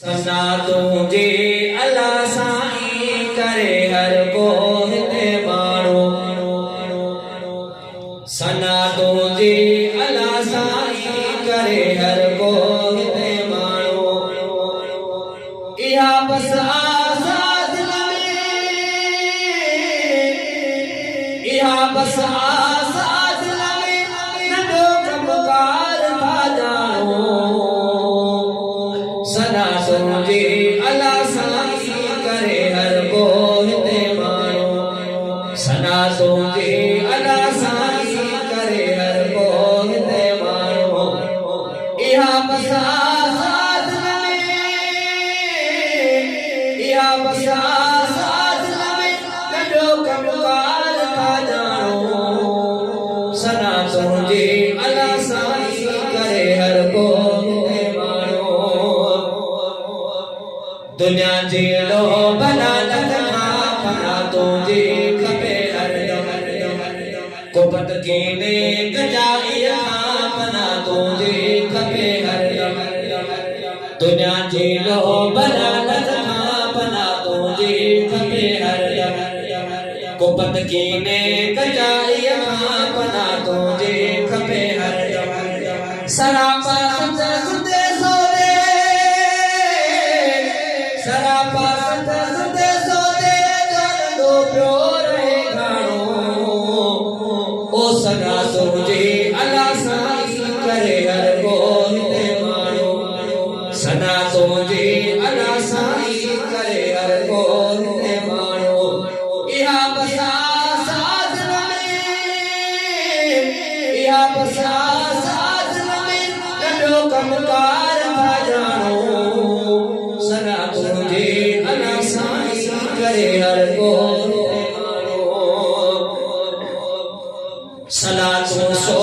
सना तुझे अला साईं करे हर को हिते माण्हू सना तुझे अला साईं करे हर को हिते माण्हू इहा बस आज़ाद में इहा बस आज़ाद में नंढो कमकार था जानो सना तुझे अला साईं करे हर को हिते माण्हू सना तुझे अला साईं करे हर को हिते माण्हू इहा बस आज़ाद में इहा बस आज़ाद में नंढो कमकार था जानो सना तुझे अला साईं करे हर को हिते माण्हू दुनिया जेड़ो भला लगना फना तुझे खपे हर कुपत कीने गजाइया फना तुझे खपे हर दुनिया जेड़ो भला लगना फना तुझे खपे हर कुपत कीने गजाइया फना तुझे खपे हर सरापा सुते सोदे सरापा सुते सोदे जानो प्यो रहे गानो ओ सना तुझे अला साईं करे हर को हिते माण्हू सना तुझे अला साईं करे हर को हिते माण्हू इहा बस आज़ाद में इहा बस आज़ाद में नंढो कमकार था जानो सना तुझे अला साईं करे हर को हिते माण्हू सलातो सो